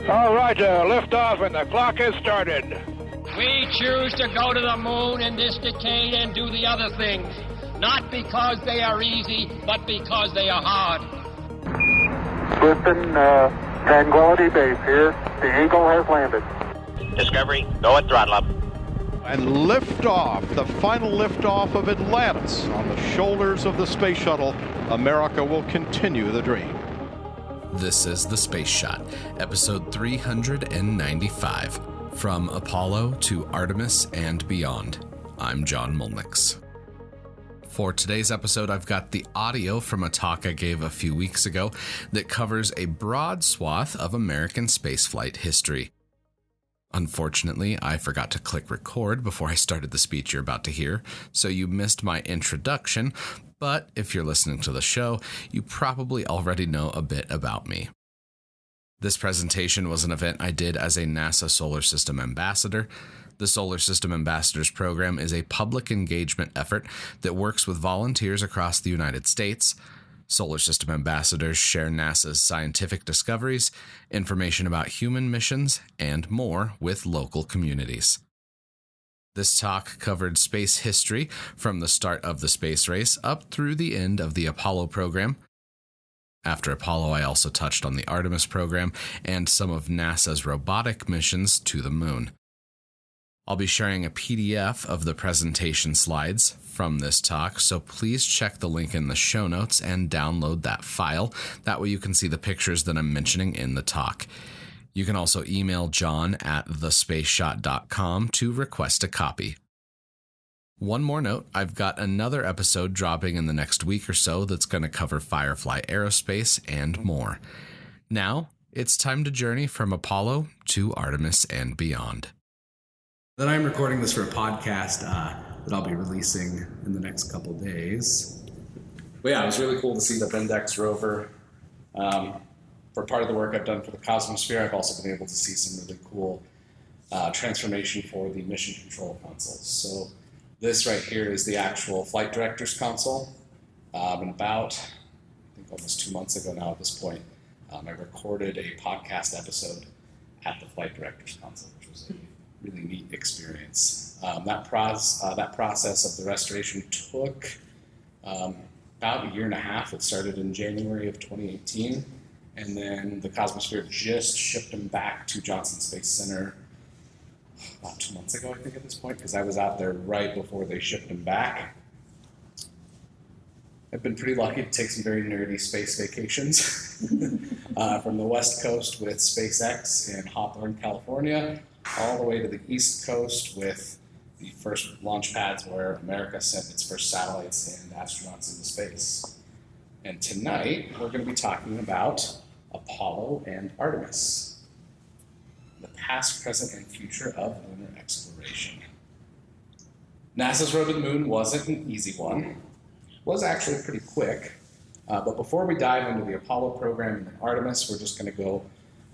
All right, lift off and the clock has started. We choose to go to the moon in this decade and do the other things, not because they are easy, but because they are hard. Houston, Tranquility Base here. The Eagle has landed. Discovery, go at throttle up. And liftoff, the final liftoff of Atlantis on the shoulders of the space shuttle. America will continue the dream. This is The Space Shot, episode 395, From Apollo to Artemis and Beyond. I'm John Molnix. For today's episode, I've got the audio from a talk I gave a few weeks ago that covers a broad swath of American spaceflight history. Unfortunately, I forgot to click record before I started the speech you're about to hear, so you missed my introduction, but if you're listening to the show, you probably already know a bit about me. This presentation was an event I did as a NASA Solar System Ambassador. The Solar System Ambassadors Program is a public engagement effort that works with volunteers across the United States. Solar System Ambassadors share NASA's scientific discoveries, information about human missions, and more with local communities. This talk covered space history from the start of the space race up through the end of the Apollo program. After Apollo, I also touched on the Artemis program and some of NASA's robotic missions to the moon. I'll be sharing a PDF of the presentation slides from this talk, so please check the link in the show notes and download that file. That way you can see the pictures that I'm mentioning in the talk. You can also email John at thespaceshot.com to request a copy. One more note, I've got another episode dropping in the next week or so that's going to cover Firefly Aerospace and more. Now, it's time to journey from Apollo to Artemis and beyond. Then I'm recording this for a podcast that I'll be releasing in the next couple days. But yeah, it was really cool to see the Vindex rover. For part of the work I've done for the Cosmosphere, I've also been able to see some really cool transformation for the mission control consoles. So this right here is the actual flight director's console. And about, I think almost 2 months ago now at this point, I recorded a podcast episode at the flight director's console, which was a really neat experience. That process of the restoration took about a year and a half. It started in January of 2018. And then the Cosmosphere just shipped them back to Johnson Space Center about 2 months ago, I think, at this point, because I was out there right before they shipped them back. I've been pretty lucky to take some very nerdy space vacations from the West Coast with SpaceX in Hawthorne, California, all the way to the East Coast with the first launch pads where America sent its first satellites and astronauts into space. And tonight, we're going to be talking about Apollo and Artemis, the past, present, and future of lunar exploration. NASA's road to the moon wasn't an easy one. It was actually pretty quick. But before we dive into the Apollo program and then Artemis, we're just going to go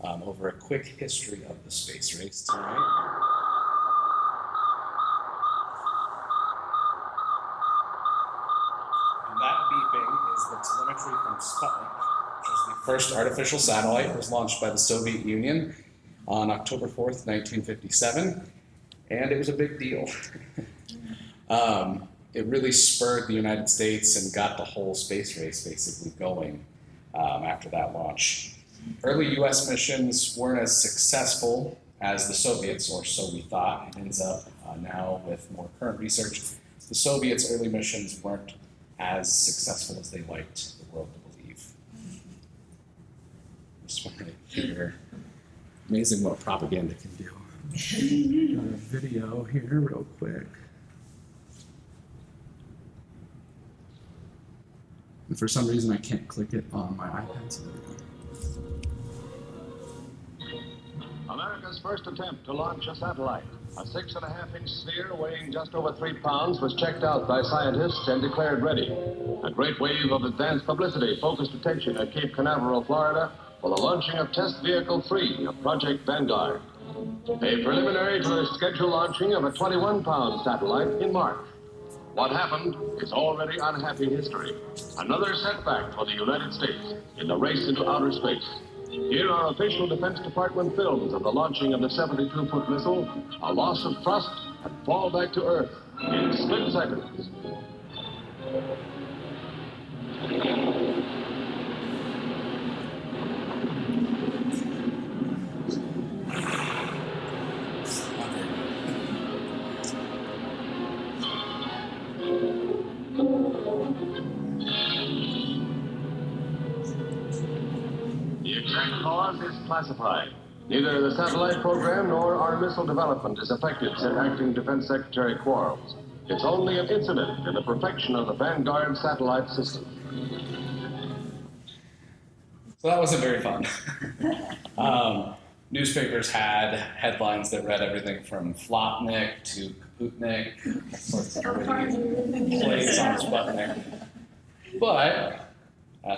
over a quick history of the space race tonight. And that beeping is the telemetry from Sputnik, which was the first artificial satellite. It was launched by the Soviet Union on October 4th, 1957, and it was a big deal. It really spurred the United States and got the whole space race basically going after that launch. Early U.S. missions weren't as successful as the Soviets, or so we thought. It ends up now with more current research. The Soviets' early missions weren't as successful as they liked the world to believe. Just want to hear. Amazing what propaganda can do. Got a video here real quick. And for some reason I can't click it on my iPad. So America's first attempt to launch a satellite, a 6.5-inch sphere weighing just over 3 pounds, was checked out by scientists and declared ready. A great wave of advanced publicity focused attention at Cape Canaveral, Florida, for the launching of Test Vehicle 3 of Project Vanguard, a preliminary to the scheduled launching of a 21-pound satellite in March. What happened is already unhappy history. Another setback for the United States in the race into outer space. Here are official Defense Department films of the launching of the 72-foot missile, a loss of thrust, and fall back to Earth in split seconds. The exact cause is classified. Neither the satellite program nor our missile development is affected, said Acting Defense Secretary Quarles. It's only an incident in the perfection of the Vanguard satellite system. So that wasn't very fun. Newspapers had headlines that read everything from Flopnik to Kaputnik, sorts of plays on Sputnik. But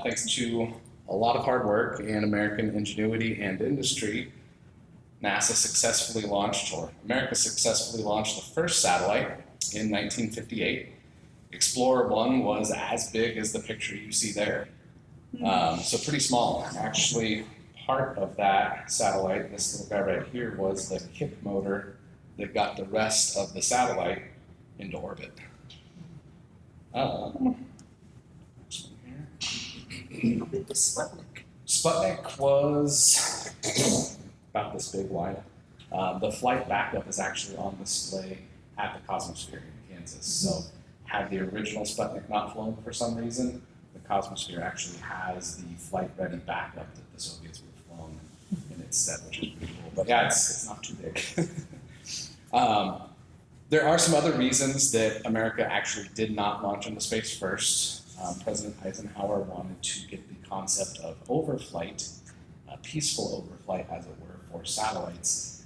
thanks to a lot of hard work and American ingenuity and industry, America successfully launched the first satellite in 1958. Explorer 1 was as big as the picture you see there. So pretty small. Actually, part of that satellite, this little guy right here, was the kick motor that got the rest of the satellite into orbit. Sputnik was about this big wide. The flight backup is actually on display at the Cosmosphere in Kansas. So had the original Sputnik not flown for some reason, the Cosmosphere actually has the flight-ready backup that the Soviets would have flown in its stead, which is pretty cool. But yeah, it's not too big. There are some other reasons that America actually did not launch into space first. President Eisenhower wanted to get the concept of overflight, peaceful overflight as it were, for satellites,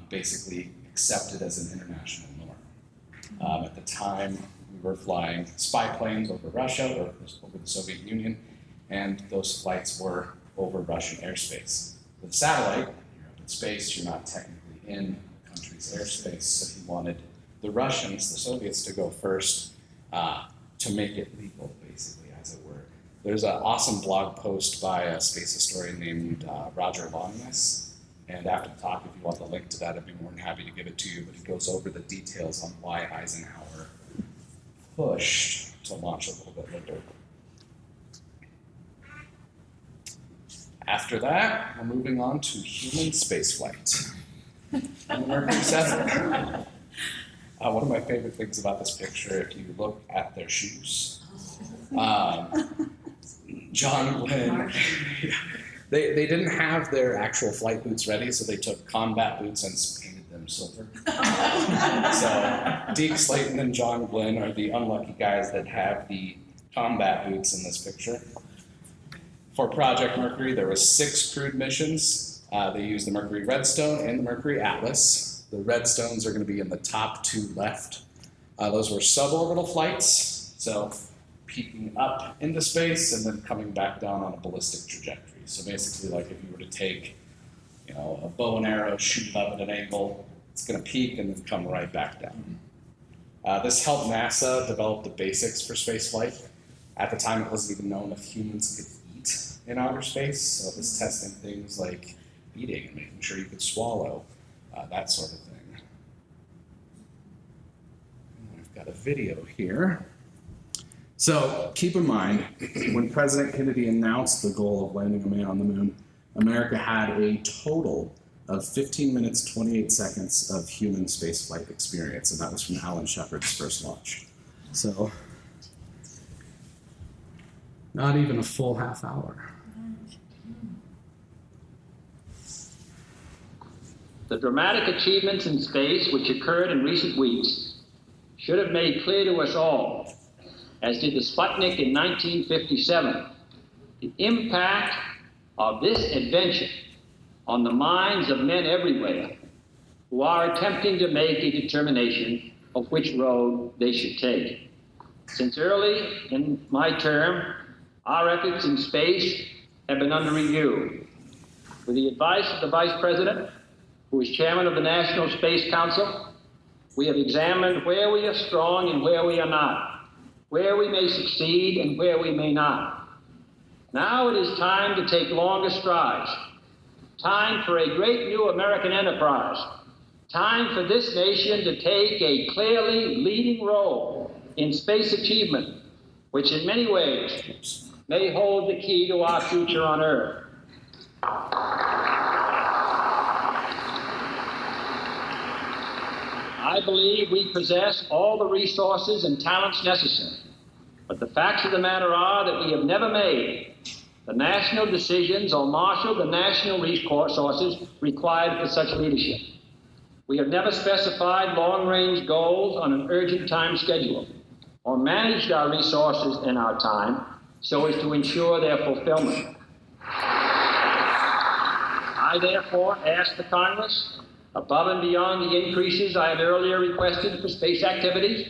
basically accepted as an international norm. At the time, we were flying spy planes over Russia or over the Soviet Union, and those flights were over Russian airspace. With a satellite, you're up in space, you're not technically in the country's airspace, so he wanted the Russians, the Soviets, to go first to make it legal, basically, as it were. There's an awesome blog post by a space historian named Roger Longinus, and after the talk, if you want the link to that, I'd be more than happy to give it to you, but he goes over the details on why Eisenhower pushed to launch a little bit later. After that, we're moving on to human spaceflight. On the Mercury 7. One of my favorite things about this picture, if you look at their shoes, John Glenn, they didn't have their actual flight boots ready, so they took combat boots and painted them silver. So Deke Slayton and John Glenn are the unlucky guys that have the combat boots in this picture. For Project Mercury, there were 6 crewed missions. They used the Mercury Redstone and the Mercury Atlas. The Redstones are going to be in the top 2 left. Those were suborbital flights, so peaking up into space and then coming back down on a ballistic trajectory. So basically, like if you were to take, a bow and arrow, shoot it up at an angle, it's going to peak and then come right back down. This helped NASA develop the basics for spaceflight. At the time, it wasn't even known if humans could eat in outer space, so it was testing things like eating and making sure you could swallow. That sort of thing. I've got a video here. So keep in mind, when President Kennedy announced the goal of landing a man on the moon, America had a total of 15 minutes, 28 seconds of human spaceflight experience, and that was from Alan Shepard's first launch. So, not even a full half hour. The dramatic achievements in space which occurred in recent weeks should have made clear to us all, as did the Sputnik in 1957, the impact of this adventure on the minds of men everywhere who are attempting to make a determination of which road they should take. Since early in my term, our efforts in space have been under review. With the advice of the Vice President, who is chairman of the National Space Council, we have examined where we are strong and where we are not, where we may succeed and where we may not. Now it is time to take longer strides Time for a great new American enterprise. Time for this nation to take a clearly leading role in space achievement, which in many ways may hold the key to our future on Earth. I believe we possess all the resources and talents necessary, but the facts of the matter are that we have never made the national decisions or marshaled the national resources required for such leadership. We have never specified long-range goals on an urgent time schedule or managed our resources and our time so as to ensure their fulfillment. I therefore ask the Congress, above and beyond the increases I had earlier requested for space activities,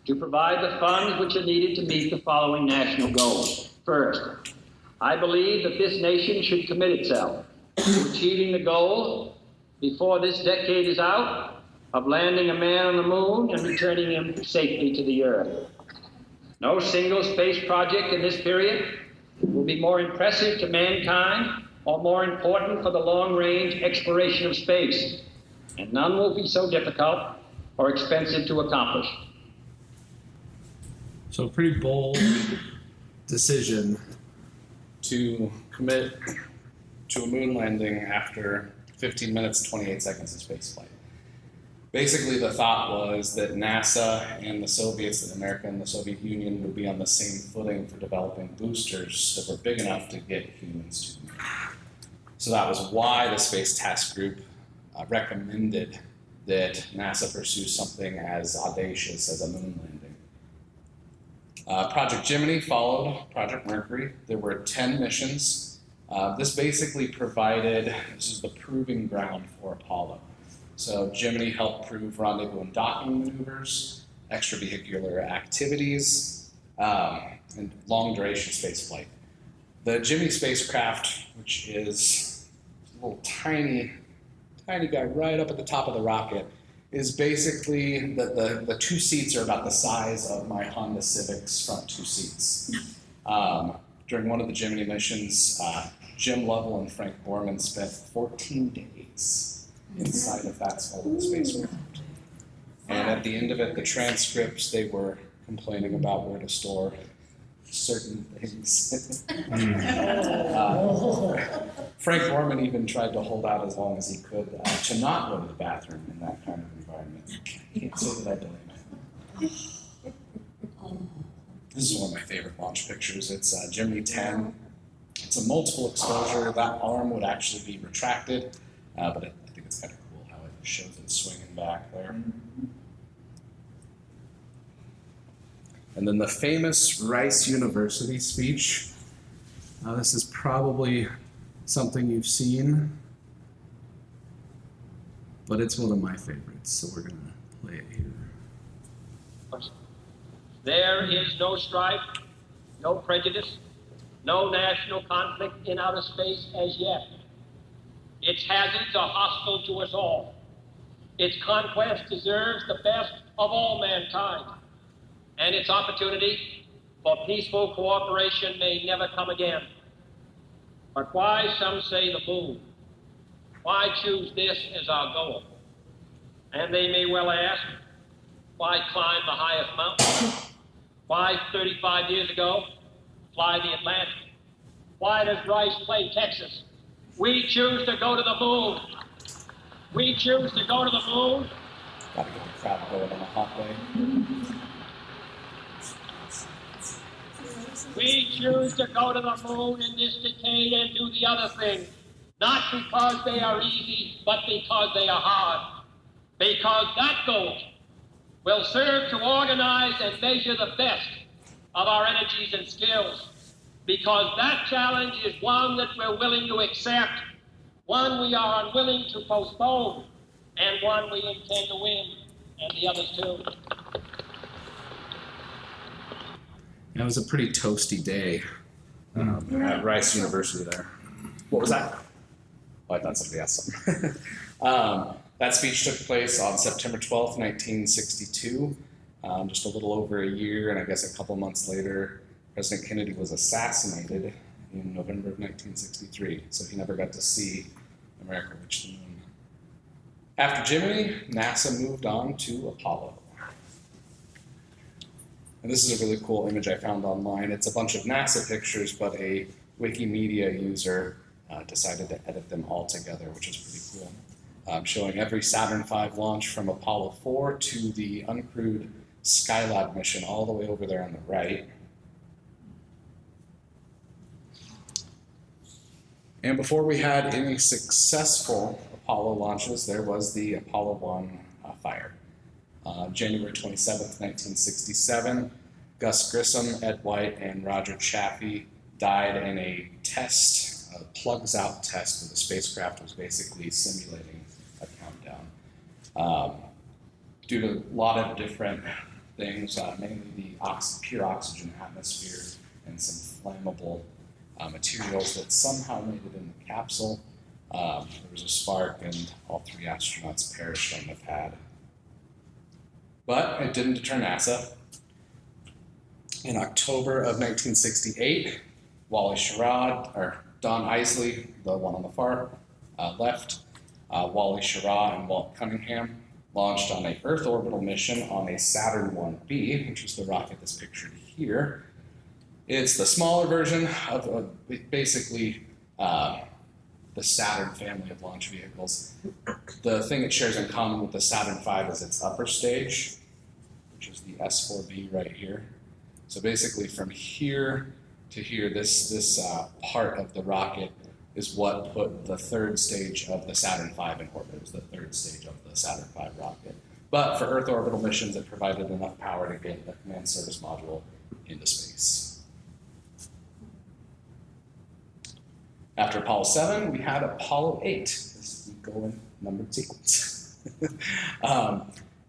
to provide the funds which are needed to meet the following national goals. First, I believe that this nation should commit itself to achieving the goal before this decade is out of landing a man on the moon and returning him safely to the Earth. No single space project in this period will be more impressive to mankind or more important for the long-range exploration of space, and none will be so difficult or expensive to accomplish. So a pretty bold decision to commit to a moon landing after 15 minutes, 28 seconds of spaceflight. Basically, the thought was that NASA and the Soviets, that America and the Soviet Union would be on the same footing for developing boosters that were big enough to get humans to the moon. So that was why the Space Task Group recommended that NASA pursue something as audacious as a moon landing. Project Gemini followed Project Mercury. There were 10 missions. This basically provided, this is the proving ground for Apollo. So Gemini helped prove rendezvous and docking maneuvers, extravehicular activities, and long-duration spaceflight. The Gemini spacecraft, which is a little tiny guy right up at the top of the rocket, is basically, the two seats are about the size of my Honda Civic's front two seats. During one of the Gemini missions, Jim Lovell and Frank Borman spent 14 days inside of that small little spacecraft. And at the end of it, the transcripts, they were complaining about where to store certain things. Frank Borman even tried to hold out as long as he could to not go to the bathroom in that kind of environment. I can't say that I blame him. This is one of my favorite launch pictures. It's Gemini 10. It's a multiple exposure. That arm would actually be retracted, but I think it's kind of cool how it shows it swinging back there. And then the famous Rice University speech. This is probably something you've seen, but it's one of my favorites, so we're going to play it here. There is no strife, no prejudice, no national conflict in outer space as yet. Its hazards are hostile to us all. Its conquest deserves the best of all mankind, and its opportunity for peaceful cooperation may never come again. But why, some say, the moon? Why choose this as our goal? And they may well ask, why climb the highest mountain? Why, 35 years ago, fly the Atlantic? Why does Rice play Texas? We choose to go to the moon. We choose to go to the moon. Gotta get the crowd going on a hot day. We choose to go to the moon in this decade and do the other things, not because they are easy, but because they are hard. Because that goal will serve to organize and measure the best of our energies and skills. Because that challenge is one that we're willing to accept, one we are unwilling to postpone, and one we intend to win, and the others too. It was a pretty toasty day at Rice University there. What was that? Oh, I thought somebody asked something. That speech took place on September 12th, 1962, just a little over a year, and I guess a couple months later, President Kennedy was assassinated in November of 1963, so he never got to see America reached the moon. After Jimmy, NASA moved on to Apollo. And this is a really cool image I found online. It's a bunch of NASA pictures, but a Wikimedia user decided to edit them all together, which is pretty cool. Showing every Saturn V launch from Apollo 4 to the uncrewed Skylab mission all the way over there on the right. And before we had any successful Apollo launches, there was the Apollo 1 fire. January 27th, 1967, Gus Grissom, Ed White, and Roger Chaffee died in a test, a plugs-out test, where the spacecraft was basically simulating a countdown. Due to a lot of different things, mainly the pure oxygen atmosphere and some flammable materials that somehow made it in the capsule, there was a spark and all 3 astronauts perished on the pad. But it didn't deter NASA. In October of 1968, Wally Schirra, or Don Isley, the one on the far left, Wally Schirra and Walt Cunningham launched on an Earth orbital mission on a Saturn 1B, which is the rocket that's pictured here. It's the smaller version of basically the Saturn family of launch vehicles. The thing it shares in common with the Saturn V is its upper stage, which is the S4B right here. So basically from here to here, this part of the rocket is what put the 3rd stage of the Saturn V in orbit. It was the 3rd stage of the Saturn V rocket. But for Earth orbital missions, it provided enough power to get the command service module into space. After Apollo 7, we had Apollo 8. This is going numbered sequence.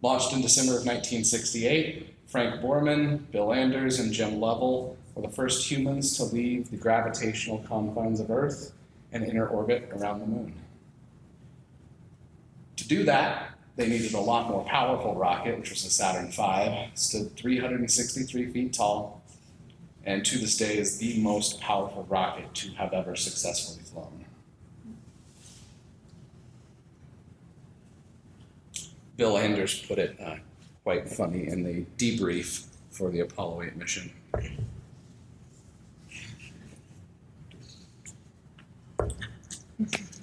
Launched in December of 1968, Frank Borman, Bill Anders, and Jim Lovell were the first humans to leave the gravitational confines of Earth and enter orbit around the moon. To do that, they needed a lot more powerful rocket, which was the Saturn V, stood 363 feet tall, and to this day is the most powerful rocket to have ever successfully flown. Bill Anders put it quite funny in the debrief for the Apollo 8 mission.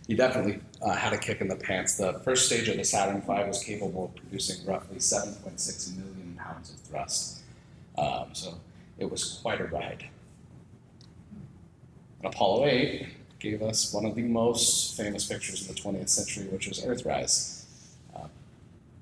He definitely had a kick in the pants. The first stage of the Saturn V was capable of producing roughly 7.6 million pounds of thrust. So it was quite a ride. And Apollo 8 gave us one of the most famous pictures of the 20th century, which was Earthrise.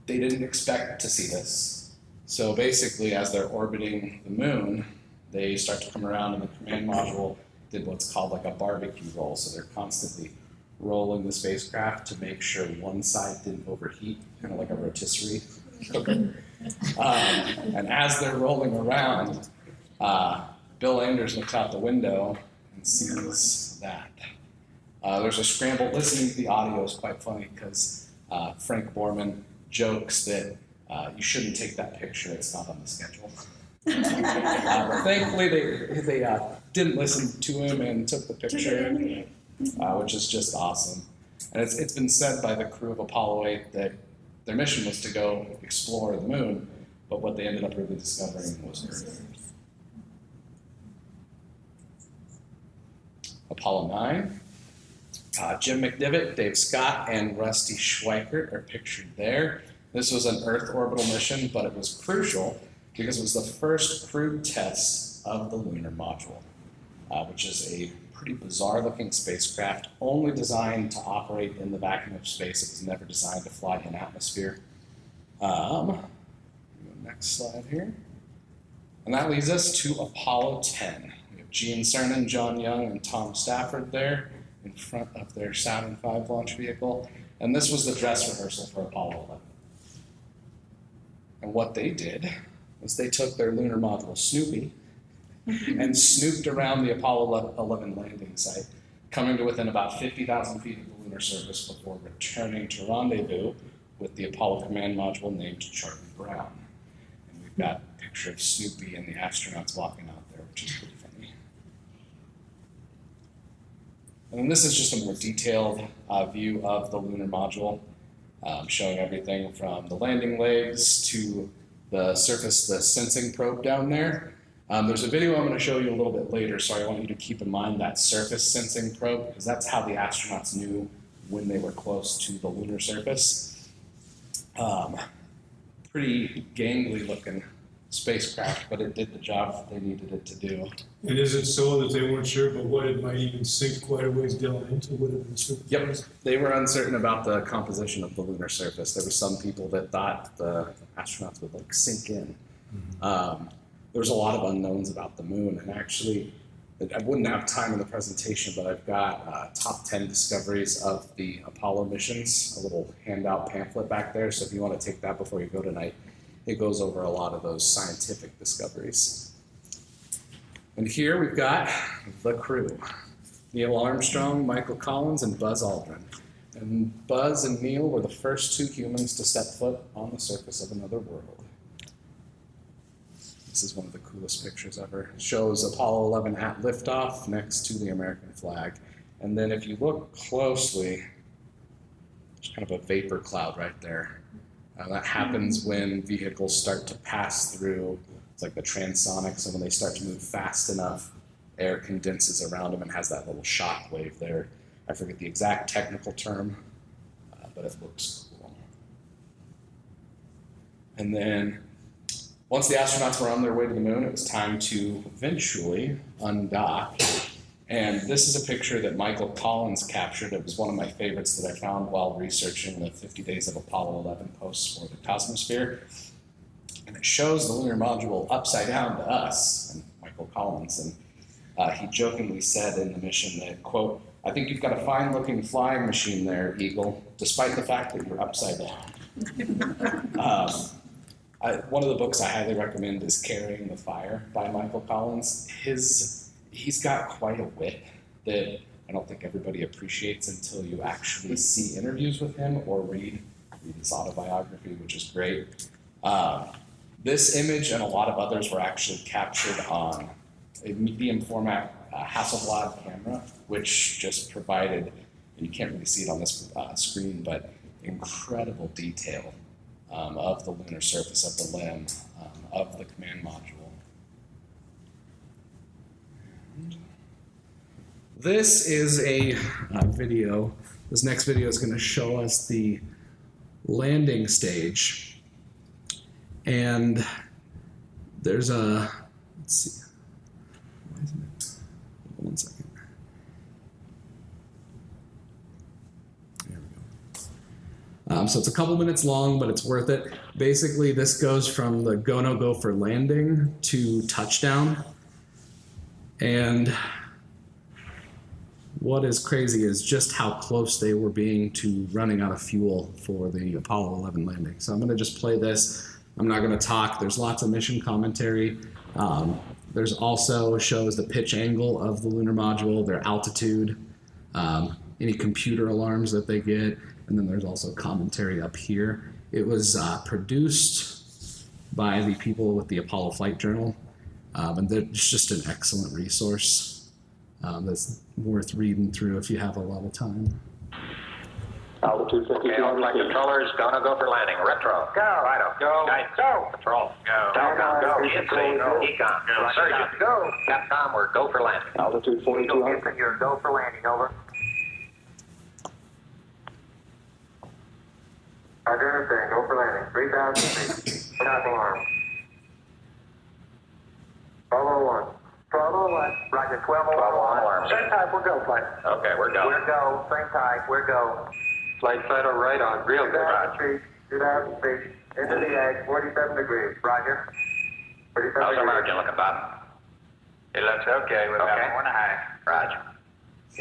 They didn't expect to see this. So basically, as they're orbiting the moon, they start to come around and the command module did what's called like a barbecue roll. So they're constantly rolling the spacecraft to make sure one side didn't overheat, kind of like a rotisserie cooker. And as they're rolling around, Bill Anders looks out the window and sees that. There's a scramble. Listening to the audio is quite funny because Frank Borman jokes that you shouldn't take that picture, it's not on the schedule. But thankfully they didn't listen to him and took the picture, which is just awesome. And it's been said by the crew of Apollo 8 that their mission was to go explore the moon, but what they ended up really discovering was Earth. Apollo 9. Jim McDivitt, Dave Scott, and Rusty Schweikert are pictured there. This was an Earth orbital mission, but it was crucial because it was the first crewed test of the lunar module, which is a pretty bizarre-looking spacecraft, only designed to operate in the vacuum of space. It was never designed to fly in atmosphere. Next slide here. And that leads us to Apollo 10. We have Gene Cernan, John Young, and Tom Stafford there in front of their Saturn V launch vehicle. And this was the dress rehearsal for Apollo 11. And what they did was they took their lunar module Snoopy and snooped around the Apollo 11 landing site, coming to within about 50,000 feet of the lunar surface before returning to rendezvous with the Apollo command module named Charlie Brown. And we've got a picture of Snoopy and the astronauts walking out there, which is pretty funny. And this is just a more detailed view of the lunar module, showing everything from the landing legs to the surface, the sensing probe down there. There's a video I'm going to show you a little bit later, so I want you to keep in mind that surface sensing probe, because that's how the astronauts knew when they were close to the lunar surface. Pretty gangly looking spacecraft, but it did the job that they needed it to do. And is it so that they weren't sure but what it might even sink quite a ways down into? Would it be super? Yep, they were uncertain about the composition of the lunar surface. There were some people that thought the astronauts would like sink in. There was a lot of unknowns about the moon, and actually, I wouldn't have time in the presentation, but I've got top 10 discoveries of the Apollo missions, a little handout pamphlet back there, so if you want to take that before you go tonight, it goes over a lot of those scientific discoveries. And here we've got the crew. Neil Armstrong, Michael Collins, and Buzz Aldrin. And Buzz and Neil were the first 2 humans to step foot on the surface of another world. This is one of the coolest pictures ever. It shows Apollo 11 at liftoff next to the American flag. And then if you look closely, there's kind of a vapor cloud right there. That happens when vehicles start to pass through. It's like the transonics, and when they start to move fast enough, air condenses around them and has that little shock wave there. I forget the exact technical term, but it looks cool. And then once the astronauts were on their way to the moon, it was time to eventually undock. And this is a picture that Michael Collins captured. It was one of my favorites that I found while researching the 50 days of Apollo 11 posts for the Cosmosphere. And it shows the lunar module upside down to us, and Michael Collins. And he jokingly said in the mission that, quote, "I think you've got a fine-looking flying machine there, Eagle, despite the fact that you're upside down." One of the books I highly recommend is Carrying the Fire by Michael Collins. He's got quite a wit that I don't think everybody appreciates until you actually see interviews with him or read his autobiography, which is great. This image and a lot of others were actually captured on a medium format Hasselblad camera, which just provided, and you can't really see it on this screen, but incredible detail of the lunar surface, of the limb, of the command module. This is a video. This next video is going to show us the landing stage. And there's a, let's see. Why isn't it? Hold on 1 second. There we go. So it's a couple minutes long, but it's worth it. Basically, this goes from the go, no go for landing to touchdown. And what is crazy is just how close they were being to running out of fuel for the Apollo 11 landing. So I'm going to just play this. I'm not going to talk. There's lots of mission commentary. There's also shows the pitch angle of the lunar module, their altitude, any computer alarms that they get, and then there's also commentary up here. It was produced by the people with the Apollo Flight Journal, and it's just an excellent resource. That's worth reading through if you have a lot of time. Altitude 52. Okay, all flight controllers, gonna go for landing. Retro. Go. Righto. Go. Guidance. Go. Control. Go. Telcom. Go. GNC. Go. Econ. Go. Surgeon. Go. Capcom, we're go for landing. Altitude 4200. Houston, you're go for landing. Over. Roger, understand. Go for landing. 3,000 feet. Copy. Alarm. 1201. 1201. Roger, 1201. Same type, we're go, flight. Okay, we're go. We're go. Same type, we're go. Flight cycle right on. Real good. 2,000 feet. 2,000 feet. Into the egg. 47 degrees. Roger. 47 How's the degrees. margin looking, Bob? It looks okay. We're about 4.5. Roger.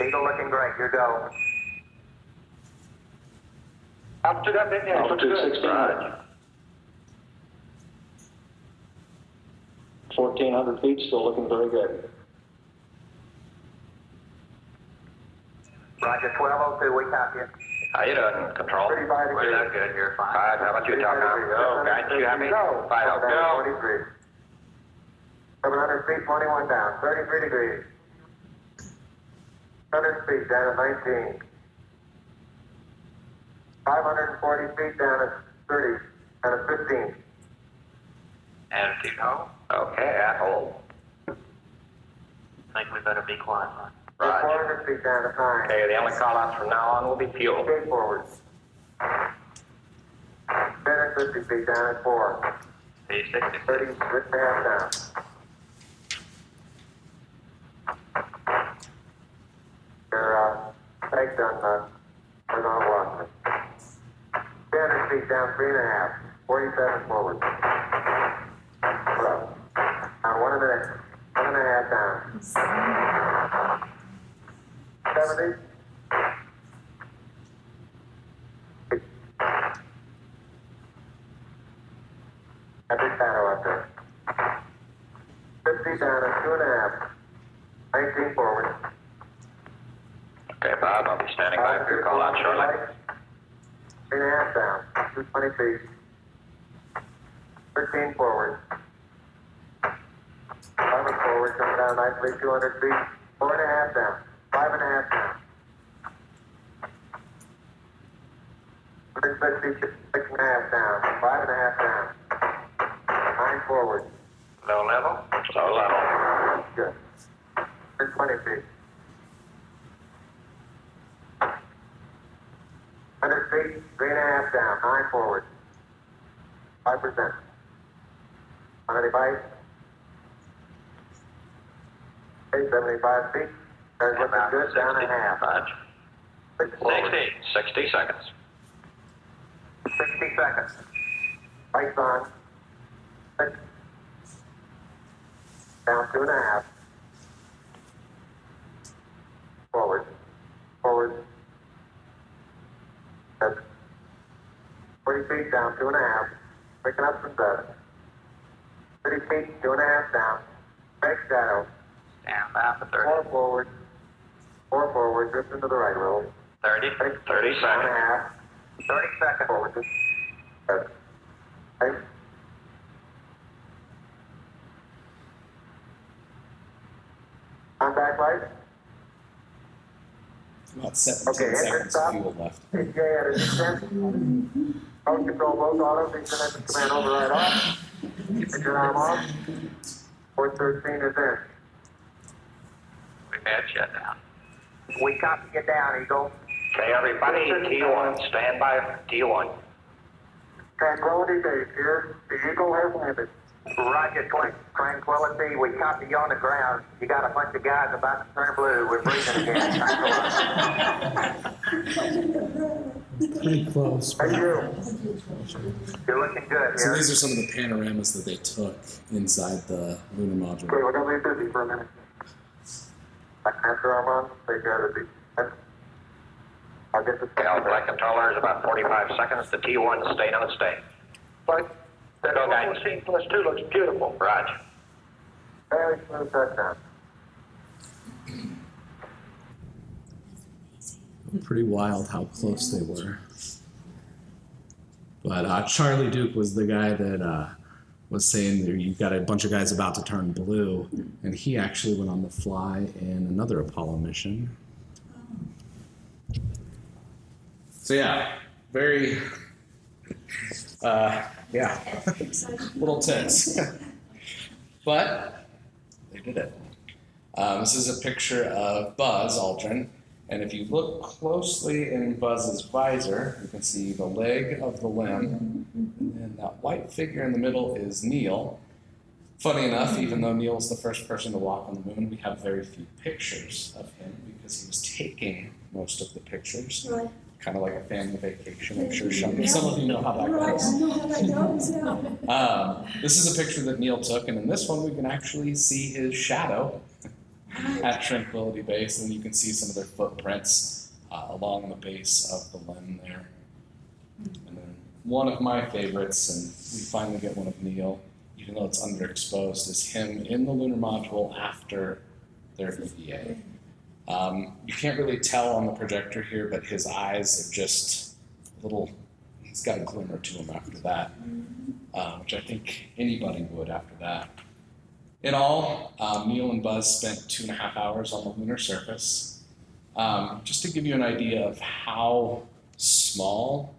Eagle looking great. You're go. Altitude up in here. Altitude 1600. 1,400 feet, still looking very good. Roger, 1202, we copy it. How you doing, Control? 35 We're doing good, you're fine. All right, how about you, Telcom? Go, guidance, you have me? Go. 50. Go. 40 degrees. 700 feet, 21 down, 33 degrees. 100 feet down at 19. 540 feet down at 30, down at 15. Attitude hold. Okay, at hold. Think we better be quiet. Roger. 400 feet down at 9. Okay, the only call outs from now on will be fuel. Skate forward. 1050 feet down at 4. P60. 30, 6.5 down. Your legs on one. 300 feet down, 3.5. 47 forward. Up. Down 1 minute. 1.5 down. 70. Every shadow up there. 50 down at 2.5. 19 forward. Okay, Bob, I'll be standing by for your call out shortly. 3.5 down. 220 feet. 13 forward. 11 forward, coming down nicely, 200 feet. 4.5 down. 5.5 down. 160, 6.5 down. 5.5 down. 9 forward. Low level? Low level. Good. 120 feet. 100 feet, 3.5 down. 9 forward. 5%. 185. 75 feet. There's looking good, down a half. Roger. 60 seconds. 60 seconds. Lights on. 6. Down 2.5. Forward. Forward. 40 feet down, 2.5. Picking up some dust. 30 feet, 2.5 down. Break shadow. Stand by for 30. 4 forward. 4 forward, drift into the right a little. 30 seconds. 1.5. 30 seconds. Forward. Okay. Contact light. About 17 Okay, engine seconds stop. of fuel left. PJ at his descent. Post control both autos. Internet command override off. Engine arm off. Port 13 is in. We've had shutdown. We copy you down, Eagle. Okay, everybody, T1, stand by for T1. Tranquility Base here. The Eagle has landed. Roger, Tranquility. We copy you on the ground. You got a bunch of guys about to turn blue. We're breathing again. Pretty close. Thank you. You're looking good So here. these are some of the panoramas that they took inside the lunar module. Okay, we're going to be busy for a minute. After our month, take care of it. I'll get the Okay, all flight controllers, about 45 seconds. The T1 stay on the stage. But that Go, guys. 14+2 looks beautiful. Roger. Very smooth touchdown. Pretty wild how close they were. But Charlie Duke was the guy that was saying that you've got a bunch of guys about to turn blue, and he actually went on the fly in another Apollo mission. So yeah, very, little tense. But they did it. This is a picture of Buzz Aldrin. And if you look closely in Buzz's visor, you can see the leg of the limb, and then that white figure in the middle is Neil. Funny enough, even though Neil's the first person to walk on the moon, we have very few pictures of him because he was taking most of the pictures. Right. Kind of like a family vacation. I'm sure some of you know how that goes. I know how that goes, yeah. This is a picture that Neil took, and in this one we can actually see his shadow at Tranquility Base, and you can see some of their footprints along the base of the limb there. And then one of my favorites, and we finally get one of Neil, even though it's underexposed, is him in the lunar module after their EVA. You can't really tell on the projector here, but his eyes are just a little, he's got a glimmer to him after that, which I think anybody would after that. In all, Neil and Buzz spent 2.5 hours on the lunar surface. Just to give you an idea of how small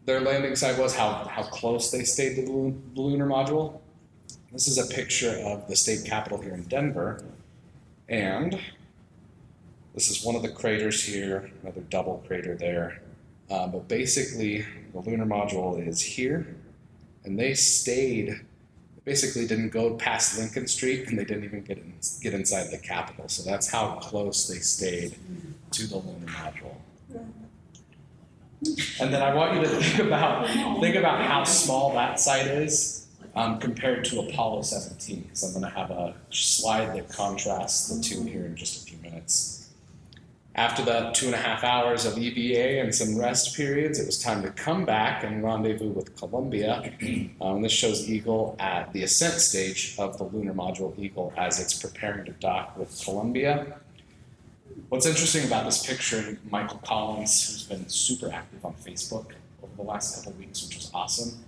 their landing site was, how close they stayed to the lunar module. This is a picture of the state capitol here in Denver, and this is one of the craters here, another double crater there. But basically, the lunar module is here, and they basically didn't go past Lincoln Street, and they didn't even get inside the Capitol. So that's how close they stayed to the lunar module. And then I want you to think about how small that site is compared to Apollo 17, because I'm going to have a slide that contrasts the two here in just a few minutes. After the 2.5 hours of EVA and some rest periods, it was time to come back and rendezvous with Columbia. This shows Eagle at the ascent stage of the lunar module Eagle as it's preparing to dock with Columbia. What's interesting about this picture, Michael Collins, who's been super active on Facebook over the last couple of weeks, which was awesome,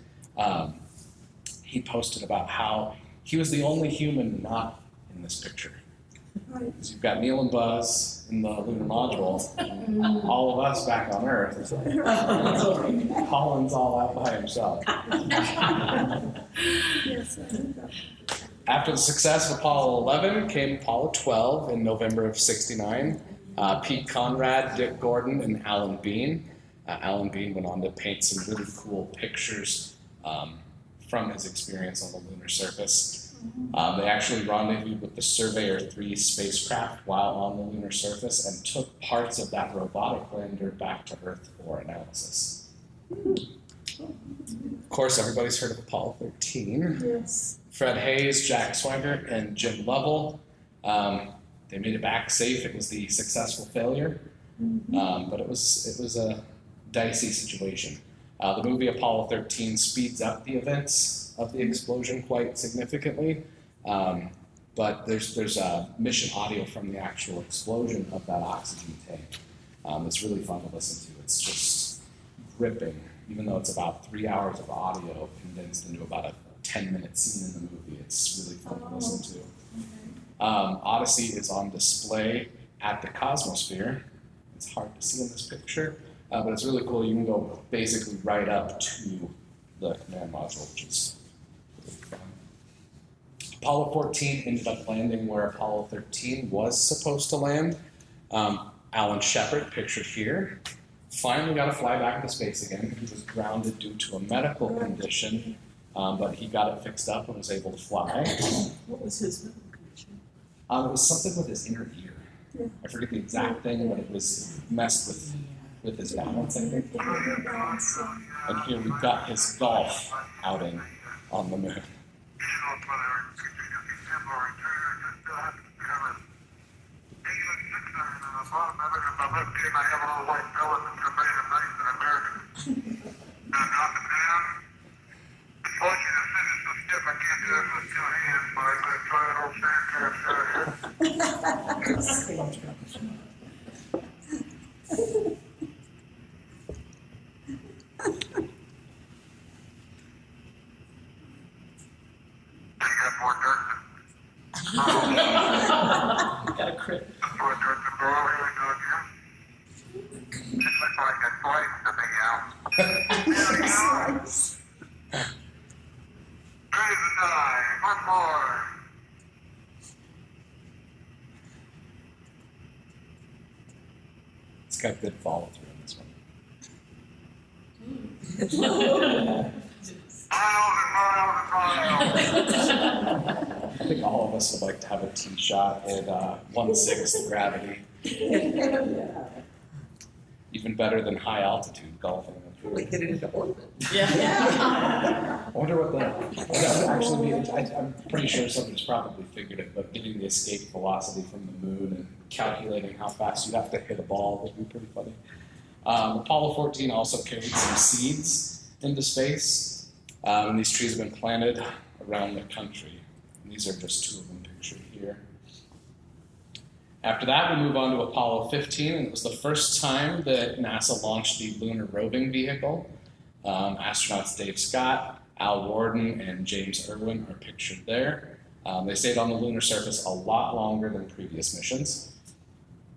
he posted about how he was the only human not in this picture. Because you've got Neil and Buzz in the lunar module, and all of us back on Earth. Collins all out by himself. After the success of Apollo 11 came Apollo 12 in November of '69. Pete Conrad, Dick Gordon, and Alan Bean. Alan Bean went on to paint some really cool pictures from his experience on the lunar surface. They actually rendezvoused with the Surveyor 3 spacecraft while on the lunar surface and took parts of that robotic lander back to Earth for analysis. Of course, everybody's heard of Apollo 13. Yes. Fred Hayes, Jack Swigert, and Jim Lovell. They made it back safe. It was the successful failure, but it was a dicey situation. The movie Apollo 13 speeds up the events of the explosion quite significantly, but there's mission audio from the actual explosion of that oxygen tank. It's really fun to listen to. It's just gripping, even though it's about 3 hours of audio condensed into about a 10-minute scene in the movie. It's really fun to listen to. Odyssey is on display at the Cosmosphere. It's hard to see in this picture, but it's really cool. You can go basically right up to the command module, which is really fun. Apollo 14 ended up landing where Apollo 13 was supposed to land. Alan Shepard, pictured here, finally got to fly back into space again. He was grounded due to a medical condition, but he got it fixed up and was able to fly. What was his medical condition? It was something with his inner ear. Yeah. I forget the exact thing, but it was messed with his balance, I think. And here we've got his golf outing on the moon. Got a crit. It's got good follow through in this one. I think all of us would like to have a tee shot at 1/6 gravity. Even better than high altitude golfing. We hit it into orbit. I wonder what that would actually be. I'm pretty sure somebody's probably figured it, but getting the escape velocity from the moon and calculating how fast you'd have to hit a ball would be pretty funny. Apollo 14 also carried some seeds into space, and these trees have been planted around the country. And these are just two of them pictured here. After that, we move on to Apollo 15, and it was the first time that NASA launched the lunar roving vehicle. Astronauts Dave Scott, Al Worden, and James Irwin are pictured there. They stayed on the lunar surface a lot longer than previous missions.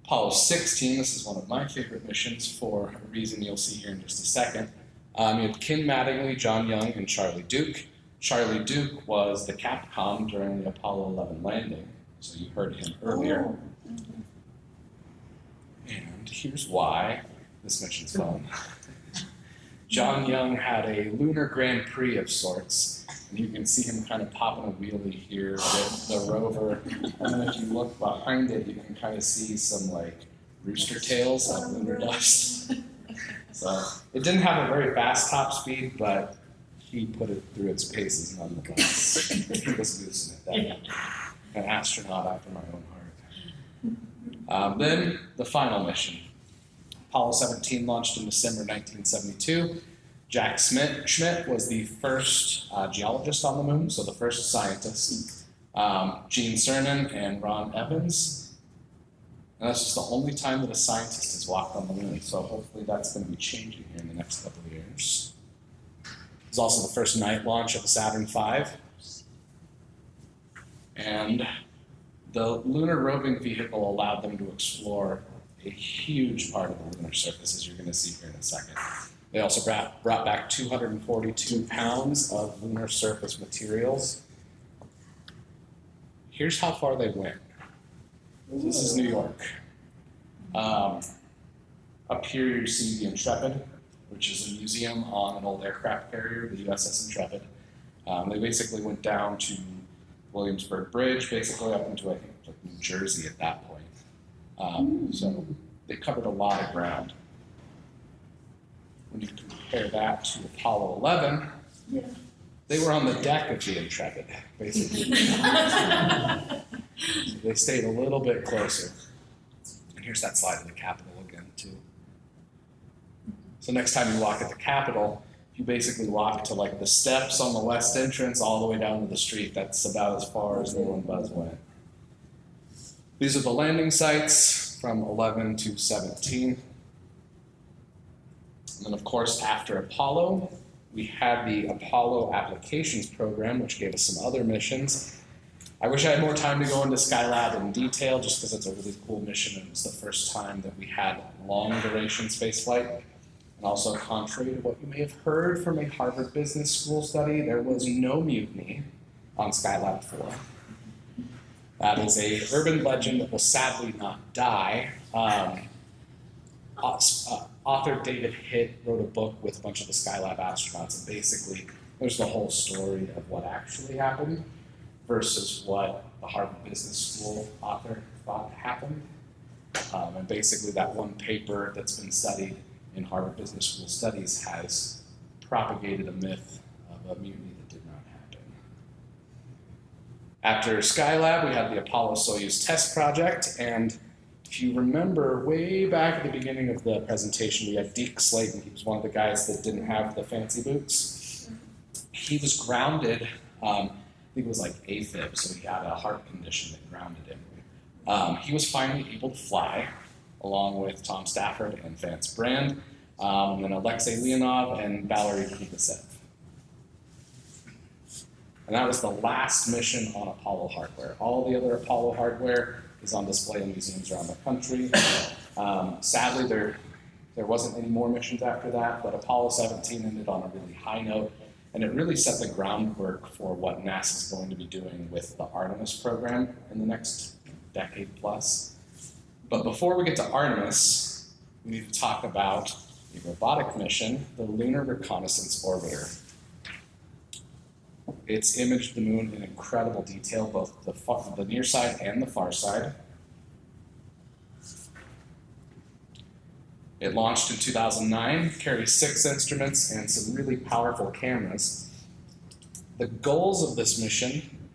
Apollo 16, this is one of my favorite missions for a reason you'll see here in just a second. You had Kim Mattingly, John Young, and Charlie Duke. Charlie Duke was the Capcom during the Apollo 11 landing, so you heard him earlier. And here's why this mission's fun. John Young had a lunar Grand Prix of sorts, and you can see him kind of popping a wheelie here with the rover. And then if you look behind it, you can kind of see some like rooster tails of lunar dust. So it didn't have a very fast top speed, but he put it through its paces nonetheless. He was goosing it, definitely. An astronaut after my own heart. Then the final mission. Apollo 17 launched in December 1972. Jack Schmitt was the first geologist on the moon, so the first scientist. Gene Cernan and Ron Evans. And that's just the only time that a scientist has walked on the moon, so hopefully that's going to be changing here in the next couple of years. It was also the first night launch of the Saturn V. And the lunar roving vehicle allowed them to explore a huge part of the lunar surface, as you're going to see here in a second. They also brought back 242 pounds of lunar surface materials. Here's how far they went. This is New York. Up here you see the Intrepid, which is a museum on an old aircraft carrier, the USS Intrepid. They basically went down to Williamsburg Bridge, basically up into, I think, like New Jersey at that point. So they covered a lot of ground. When you compare that to Apollo 11, they were on the deck of the Intrepid, basically. They stayed a little bit closer. And here's that slide of the Capitol again, too. So next time you walk at the Capitol, you basically walk to like the steps on the west entrance all the way down to the street. That's about as far as Nolan Buzz went. These are the landing sites from 11 to 17. And then, of course, after Apollo, we had the Apollo Applications Program, which gave us some other missions. I wish I had more time to go into Skylab in detail, just because it's a really cool mission. It was the first time that we had long-duration spaceflight. And also, contrary to what you may have heard from a Harvard Business School study, there was no mutiny on Skylab 4. That is a urban legend that will sadly not die. Author David Hitt wrote a book with a bunch of the Skylab astronauts, and basically there's the whole story of what actually happened versus what the Harvard Business School author thought happened. And basically that one paper that's been studied in Harvard Business School studies has propagated a myth of a mutiny that did not happen. After Skylab, we had the Apollo-Soyuz test project, and if you remember way back at the beginning of the presentation, we had Deke Slayton. He was one of the guys that didn't have the fancy boots. He was grounded, I think it was like AFib, so he had a heart condition that grounded him. He was finally able to fly, along with Tom Stafford and Vance Brand, and then Alexei Leonov and Valery Kugasev. And that was the last mission on Apollo hardware. All the other Apollo hardware is on display in museums around the country. Sadly, there wasn't any more missions after that, but Apollo 17 ended on a really high note, and it really set the groundwork for what NASA's going to be doing with the Artemis program in the next decade plus. But before we get to Artemis, we need to talk about a robotic mission, the Lunar Reconnaissance Orbiter. It's imaged the moon in incredible detail, both the near side and the far side. It launched in 2009, carries 6 instruments and some really powerful cameras. The goals of this mission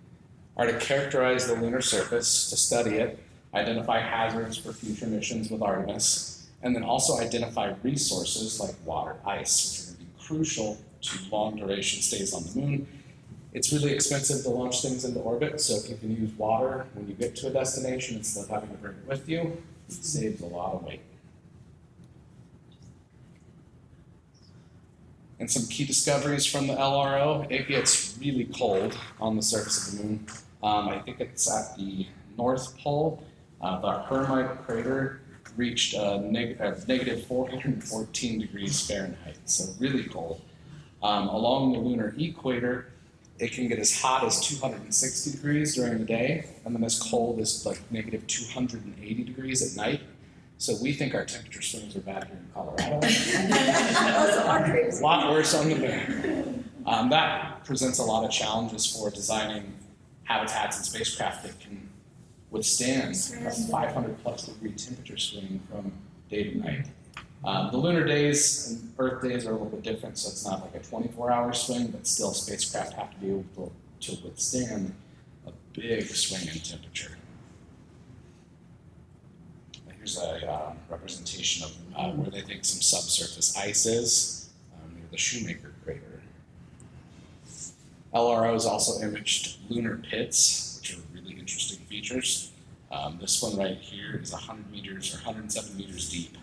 are to characterize the lunar surface, to study it, identify hazards for future missions with Artemis, and then also identify resources like water, ice, which are going to be crucial to long-duration stays on the moon. It's really expensive to launch things into orbit, so if you can use water when you get to a destination instead of having to bring it with you, it saves a lot of weight. And some key discoveries from the LRO. It gets really cold on the surface of the moon. I think it's at the North Pole. The Hermite crater reached negative 414 degrees Fahrenheit, so really cold. Along the lunar equator, it can get as hot as 260 degrees during the day, and then as cold as like negative 280 degrees at night. So we think our temperature swings are bad here in Colorado. A lot worse on the moon. That presents a lot of challenges for designing habitats and spacecraft that can withstand a 500 plus degree temperature swing from day to night. The lunar days and Earth days are a little bit different, so it's not like a 24-hour swing, but still spacecraft have to be able to withstand a big swing in temperature. Here's a representation of where they think some subsurface ice is, near the Shoemaker crater. LROs also imaged lunar pits, which are really interesting features. This one right here is 100 meters or 107 meters deep.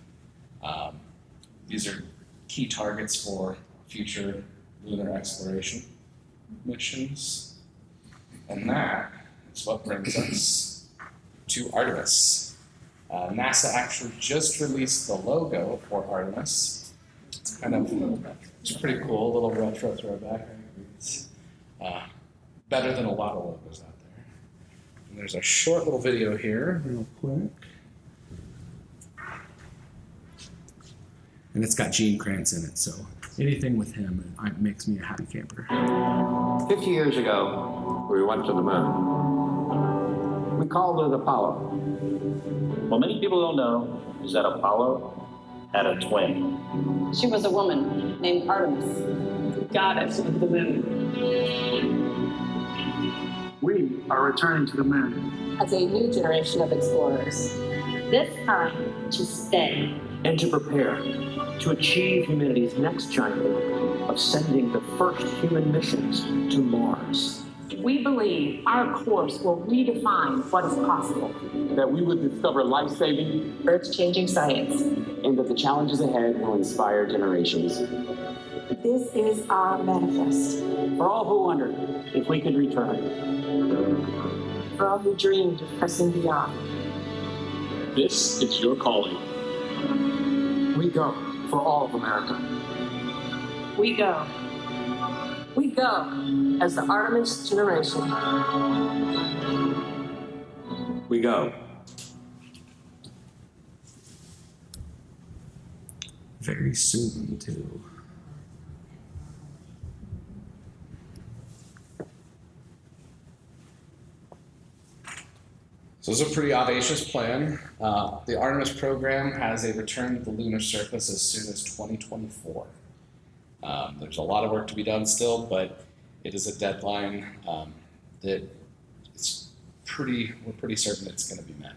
These are key targets for future lunar exploration missions. And that is what brings us to Artemis. NASA actually just released the logo for Artemis. It's pretty cool, a little retro throwback. It's better than a lot of logos out there. And there's a short little video here, real quick. And it's got Gene Kranz in it, so anything with him makes me a happy camper. 50 years ago, we went to the moon. We called it Apollo. What many people don't know is that Apollo had a twin. She was a woman named Artemis, goddess of the moon. We are returning to the moon as a new generation of explorers. This time to stay. And to prepare to achieve humanity's next giant leap of sending the first human missions to Mars. We believe our course will redefine what is possible. That we would discover life-saving, earth-changing science. And that the challenges ahead will inspire generations. This is our manifest. For all who wondered if we could return. For all who dreamed of pressing beyond. This is your calling. We go for all of America. We go. We go as the Artemis generation. We go. Very soon, too. So it's a pretty audacious plan. The Artemis program has a return to the lunar surface as soon as 2024. There's a lot of work to be done still, but it is a deadline that we're pretty certain it's going to be met.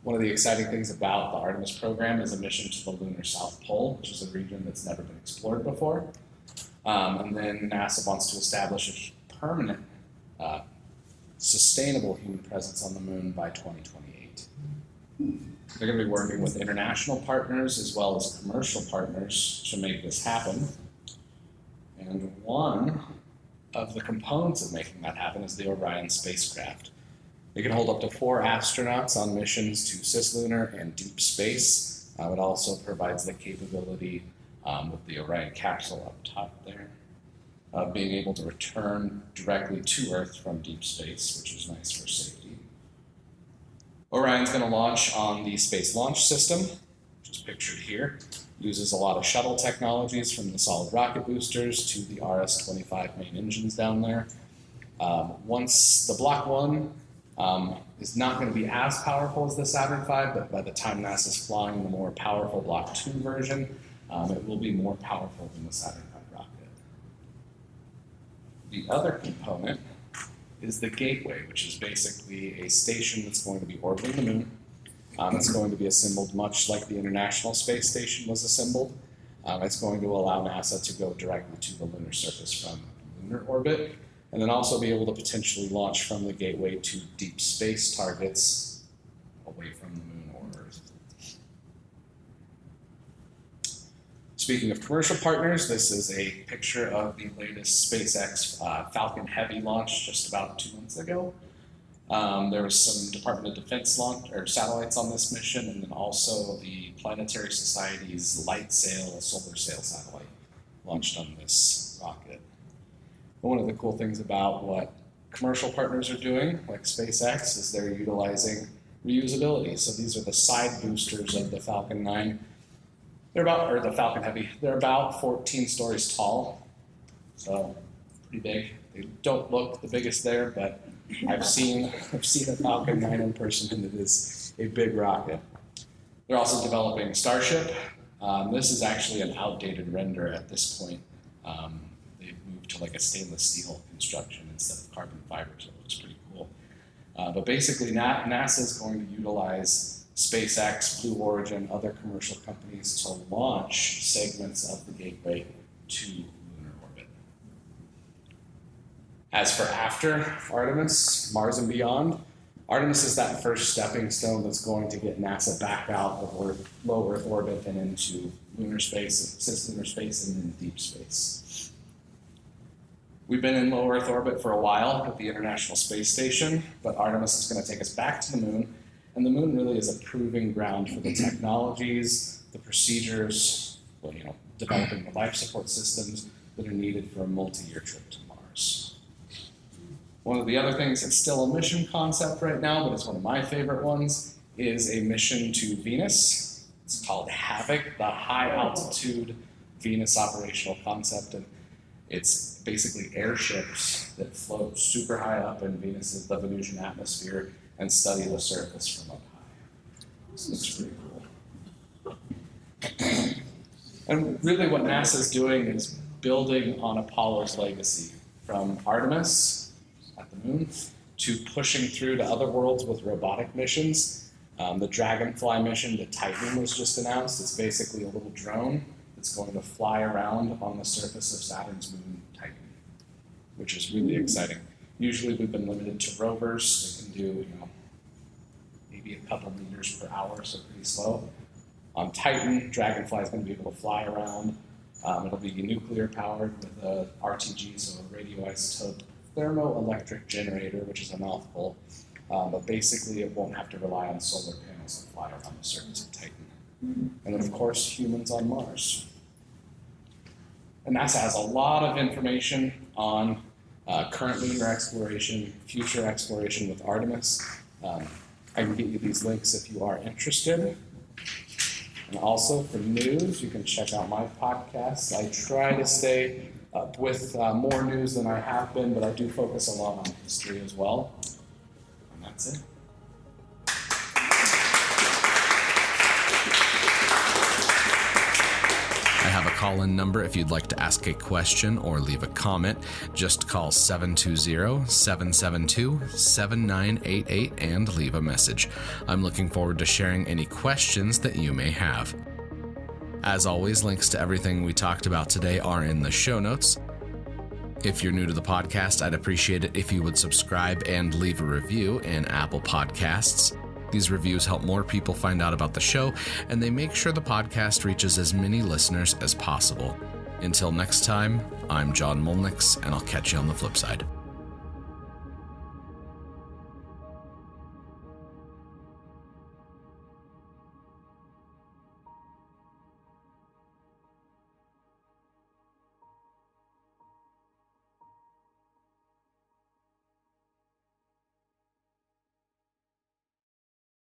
One of the exciting things about the Artemis program is a mission to the lunar South Pole, which is a region that's never been explored before. And then NASA wants to establish a permanent sustainable human presence on the moon by 2028. They're going to be working with international partners as well as commercial partners to make this happen. And one of the components of making that happen is the Orion spacecraft. It can hold up to 4 astronauts on missions to cislunar and deep space. It also provides the capability with the Orion capsule up top there, of being able to return directly to Earth from deep space, which is nice for safety. Orion's going to launch on the Space Launch System, which is pictured here. Uses a lot of shuttle technologies from the solid rocket boosters to the RS-25 main engines down there. Once the Block 1 is not going to be as powerful as the Saturn V, but by the time NASA's flying the more powerful Block 2 version, it will be more powerful than the Saturn V rocket. The other component is the Gateway, which is basically a station that's going to be orbiting the moon. It's going to be assembled much like the International Space Station was assembled. It's going to allow NASA to go directly to the lunar surface from lunar orbit, and then also be able to potentially launch from the Gateway to deep space targets away from the moon or Earth. Speaking of commercial partners, this is a picture of the latest SpaceX Falcon Heavy launch just about 2 months ago. There was some Department of Defense satellites on this mission, and then also the Planetary Society's light sail, solar sail satellite launched on this rocket. But one of the cool things about what commercial partners are doing, like SpaceX, is they're utilizing reusability. So these are the side boosters of the Falcon 9. The Falcon Heavy. They're about 14 stories tall, so pretty big. They don't look the biggest there, but I've seen a Falcon 9 in person, and it is a big rocket. They're also developing Starship. This is actually an outdated render at this point. They've moved to like a stainless steel construction instead of carbon fiber, so it looks pretty cool. But basically, NASA is going to utilize SpaceX, Blue Origin, other commercial companies to launch segments of the Gateway to lunar orbit. As for after Artemis, Mars and beyond, Artemis is that first stepping stone that's going to get NASA back out of low Earth orbit and into lunar space, cislunar space, and then deep space. We've been in low Earth orbit for a while with the International Space Station, but Artemis is going to take us back to the moon, and the moon really is a proving ground for the technologies, the procedures, developing the life support systems that are needed for a multi-year trip to Mars. One of the other things that's still a mission concept right now, but it's one of my favorite ones, is a mission to Venus. It's called HAVOC, the High Altitude Venus Operational Concept, and it's basically airships that float super high up in the Venusian atmosphere and study the surface from up high. So it's pretty cool. And really what NASA's doing is building on Apollo's legacy, from Artemis at the moon to pushing through to other worlds with robotic missions. The Dragonfly mission to Titan was just announced. It's basically a little drone that's going to fly around on the surface of Saturn's moon, Titan, which is really exciting. Usually we've been limited to rovers. They can do, maybe a couple meters per hour, so pretty slow. On Titan, Dragonfly is going to be able to fly around. It'll be nuclear powered with a RTG, so a radioisotope thermoelectric generator, which is a mouthful. But basically it won't have to rely on solar panels to fly around the surface of Titan. And then of course, humans on Mars. And NASA has a lot of information on current lunar exploration, future exploration with Artemis. I can get you these links if you are interested. And also for news, you can check out my podcast. I try to stay up with more news than I have been, but I do focus a lot on history as well. And that's it. I have a call-in number if you'd like to ask a question or leave a comment. Just call 720-772-7988 and leave a message. I'm looking forward to sharing any questions that you may have. As always, links to everything we talked about today are in the show notes. If you're new to the podcast, I'd appreciate it if you would subscribe and leave a review in Apple Podcasts. These reviews help more people find out about the show, and they make sure the podcast reaches as many listeners as possible. Until next time, I'm John Molnix, and I'll catch you on the flip side.